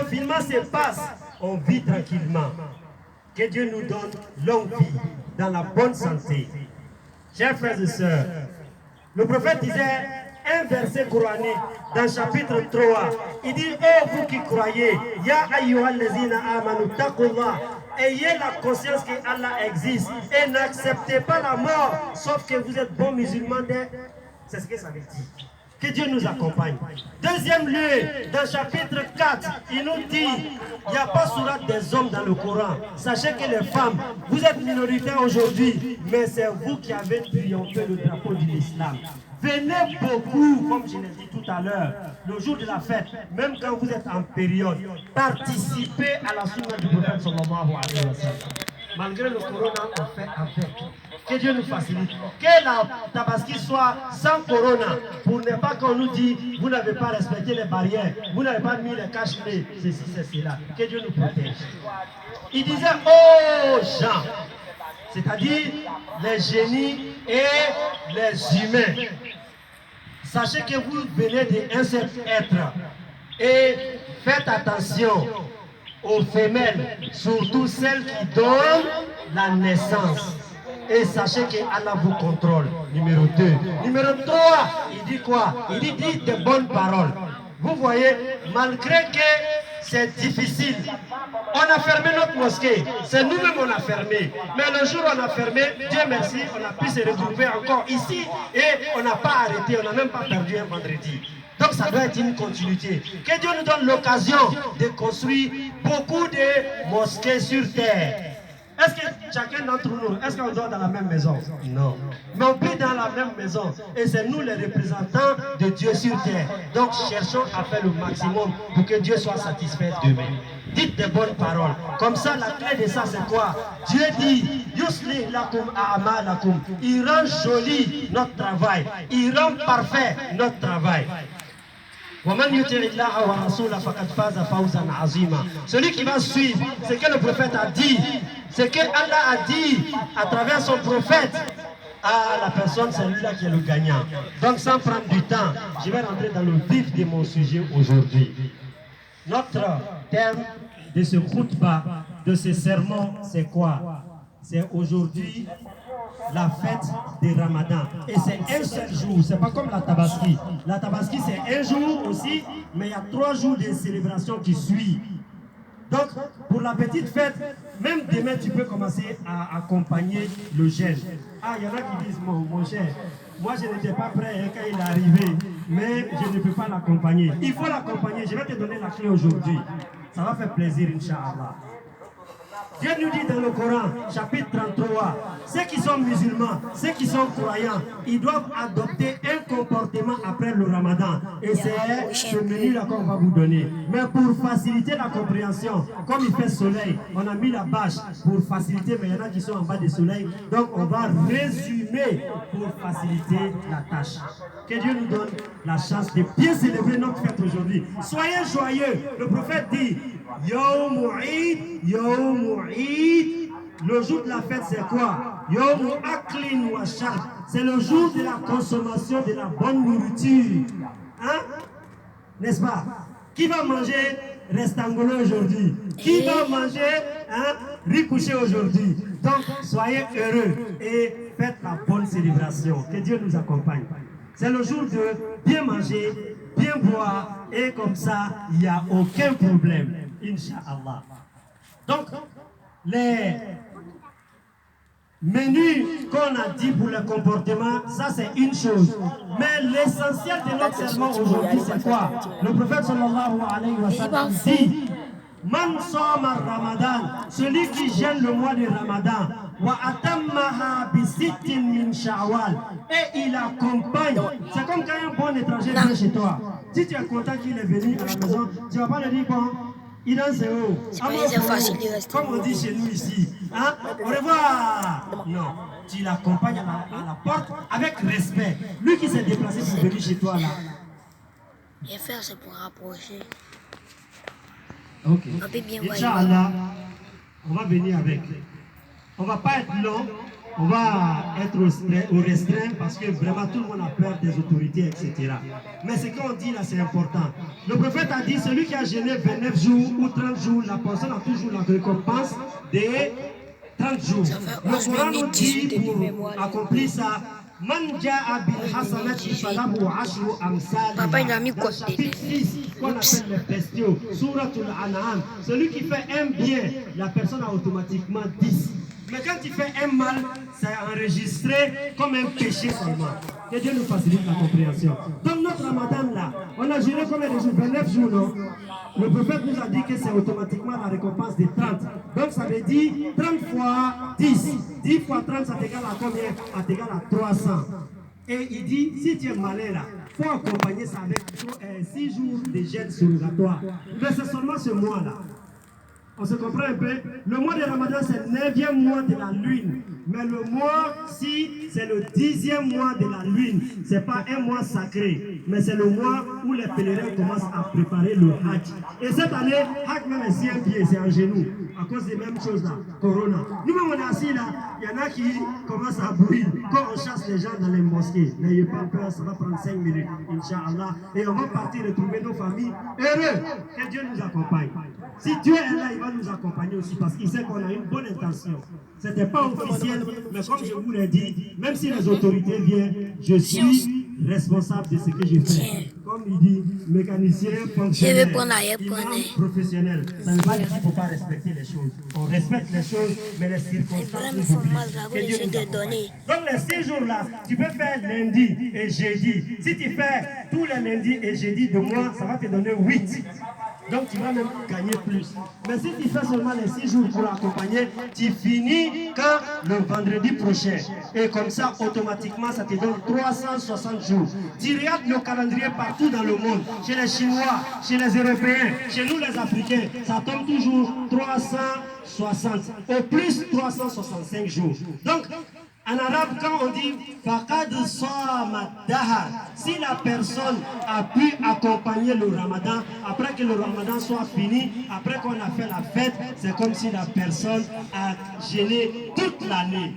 confinement se passe, on vit tranquillement. Que Dieu nous donne longue vie, dans la bonne santé. Chers frères et sœurs, le prophète disait un verset coranique dans le chapitre 3. Il dit, oh vous qui croyez, Ya ayyuhallazina amanu taqullah, ayez la conscience que Allah existe et n'acceptez pas la mort, sauf que vous êtes bons musulmans. C'est ce que ça veut dire. Que Dieu nous accompagne. Deuxième lieu, dans le chapitre 4, il nous dit, il n'y a pas sourate des hommes dans le Coran. Sachez que les femmes, vous êtes minoritaires aujourd'hui, mais c'est vous qui avez triomphé le drapeau de l'islam. Venez beaucoup, comme je l'ai dit tout à l'heure, le jour de la fête, même quand vous êtes en période, participez à la sunna du prophète sallallahu alayhi wa sallam. Malgré le corona, on fait avec. Que Dieu nous facilite. Que la Tabaski soit sans corona, pour ne pas qu'on nous dise, vous n'avez pas respecté les barrières, vous n'avez pas mis les cache-nez, ceci, c'est cela. Que Dieu nous protège. Il disait, oh gens, c'est-à-dire les génies et les humains. Sachez que vous venez d'un seul être et faites attention aux femelles, surtout celles qui donnent la naissance. Et sachez que Allah vous contrôle. Numéro 2. Numéro 3, il dit quoi? Il dit des bonnes paroles. Vous voyez, malgré que c'est difficile, on a fermé notre mosquée. C'est nous-mêmes on a fermé. Mais le jour où on a fermé, Dieu merci, on a pu se regrouper encore ici et on n'a pas arrêté, on n'a même pas perdu un vendredi. Donc ça doit être une continuité. Que Dieu nous donne l'occasion de construire beaucoup de mosquées sur terre. Est-ce que chacun d'entre nous, est-ce qu'on dort dans la même maison? Non. Mais on vit dans la même maison. Et c'est nous les représentants de Dieu sur terre. Donc cherchons à faire le maximum pour que Dieu soit satisfait demain. Dites des bonnes paroles. Comme ça, la clé de ça, c'est quoi? Dieu dit, Yuslih lakum a'malakum. Il rend joli notre travail. Il rend parfait notre travail. Celui qui va suivre ce que le prophète a dit, ce que Allah a dit à travers son prophète, la personne, c'est lui-là qui est le gagnant. Donc sans prendre du temps, je vais rentrer dans le vif de mon sujet aujourd'hui. Notre thème de ce khutbah, de ce sermon, c'est quoi? C'est aujourd'hui la fête de Ramadan. Et c'est un seul jour, c'est pas comme la Tabaski. La Tabaski c'est un jour aussi, mais il y a 3 jours de célébration qui suivent. Donc, pour la petite fête, même demain tu peux commencer à accompagner le jeûne. Ah, il y en a qui disent, mon cher, moi je n'étais pas prêt quand il est arrivé, mais je ne peux pas l'accompagner. Il faut l'accompagner, je vais te donner la clé aujourd'hui. Ça va faire plaisir, Inch'Allah. Dieu nous dit dans le Coran, chapitre 33, ceux qui sont musulmans, ceux qui sont croyants, ils doivent adopter un comportement après le Ramadan. Et c'est ce menu-là qu'on va vous donner. Mais pour faciliter la compréhension, comme il fait soleil, on a mis la bâche pour faciliter, mais il y en a qui sont en bas du soleil. Donc on va résumer pour faciliter la tâche. Que Dieu nous donne la chance de bien célébrer notre fête aujourd'hui. Soyez joyeux. Le prophète dit, Yawmu Eid, Yawmu Eid. Le jour de la fête, c'est quoi? Yawmu Aklin wa Shab. C'est le jour de la consommation de la bonne nourriture. Hein? N'est-ce pas? Qui va manger restangolo aujourd'hui? Qui va manger riz couché aujourd'hui? Donc, soyez heureux et faites la bonne célébration. Que Dieu nous accompagne. C'est le jour de bien manger, bien boire, et comme ça, il n'y a aucun problème. Inch'Allah. Donc, les menus qu'on a dit pour le comportement, ça c'est une chose. Mais l'essentiel de notre sermon aujourd'hui, c'est quoi? Le prophète sallallahu alayhi wa sallam dit, Man soma Ramadan, celui qui gêne le mois de Ramadan, wa atammaha bi sittin min Shawwal, et il accompagne. C'est comme quand un bon étranger vient chez toi. Si tu es content qu'il est venu à la maison, tu ne vas pas lui dire bon, il danse haut. Comme on dit chez nous ici. Hein? Au revoir. Non, tu l'accompagnes à la porte avec respect. Lui qui s'est déplacé pour venir chez toi là. Et faire, c'est pour rapprocher. Ok. Inch'Allah, on va venir avec. On ne va pas être long, on va être au restreint parce que vraiment tout le monde a peur des autorités, etc. Mais ce qu'on dit là, c'est important. Le prophète a dit, celui qui a jeûné 29 jours ou 30 jours, la personne a toujours la récompense des 30 jours. Le Coran nous dit pour accomplir ça, Papa, il a mis quoi? chapitre 6, qu'on appelle les bestiaux, Suratul An'am. Celui qui fait un bien, la personne a automatiquement 10. Mais quand tu fais un mal, c'est enregistré comme un péché seulement. Que Dieu nous facilite la compréhension. Donc notre Ramadan là, on a juré combien de jours? 29 jours, non? Le prophète nous a dit que c'est automatiquement la récompense des 30. Donc ça veut dire 30 fois 10. 10 fois 30, ça t'égale à combien? Ça t'égale à 300. Et il dit, si tu es malin là, il faut accompagner ça avec 6 jours de jeûne surrogatoire. Mais c'est seulement ce mois-là. On se comprend un peu? Le mois de Ramadan, c'est le 9e mois de la lune. Mais le mois-ci, c'est le 10e mois de la lune. Ce n'est pas un mois sacré, mais c'est le mois où les pèlerins commencent à préparer le Hajj. Et cette année, Hajj même est si un pied, c'est en genou, à cause des mêmes choses là, Corona. Nous-mêmes, on est assis là, il y en a qui commencent à bouillir quand on chasse les gens dans les mosquées. N'ayez pas peur, ça va prendre 5 minutes, Inch'Allah. Et on va partir retrouver nos familles heureux. Que Dieu nous accompagne. Si Dieu est là, il va nous accompagner aussi parce qu'il sait qu'on a une bonne intention. Ce n'était pas officiel, mais comme je vous l'ai dit, même si les autorités viennent, je suis responsable de ce que je fais. Comme il dit, mécanicien, fonctionnaire, imam, professionnel. Ça ne veut pas dire qu'il ne faut pas respecter les choses. On respecte les choses, mais les circonstances nous obligent. Donc les 6 jours-là, tu peux faire lundi et jeudi. Si tu fais tous les lundis et jeudi de mois, ça va te donner 8. Donc tu vas même gagner plus. Mais si tu fais seulement les 6 jours pour l'accompagner, tu finis quand le vendredi prochain. Et comme ça, automatiquement, ça te donne 360 jours. Tu regardes le calendrier partout dans le monde, chez les Chinois, chez les Européens, chez nous les Africains, ça tombe toujours 360, au plus 365 jours. Donc, en arabe, quand on dit Faqad Sama Dahar, si la personne a pu accompagner le ramadan, après que le ramadan soit fini, après qu'on a fait la fête, c'est comme si la personne a jeûné toute l'année.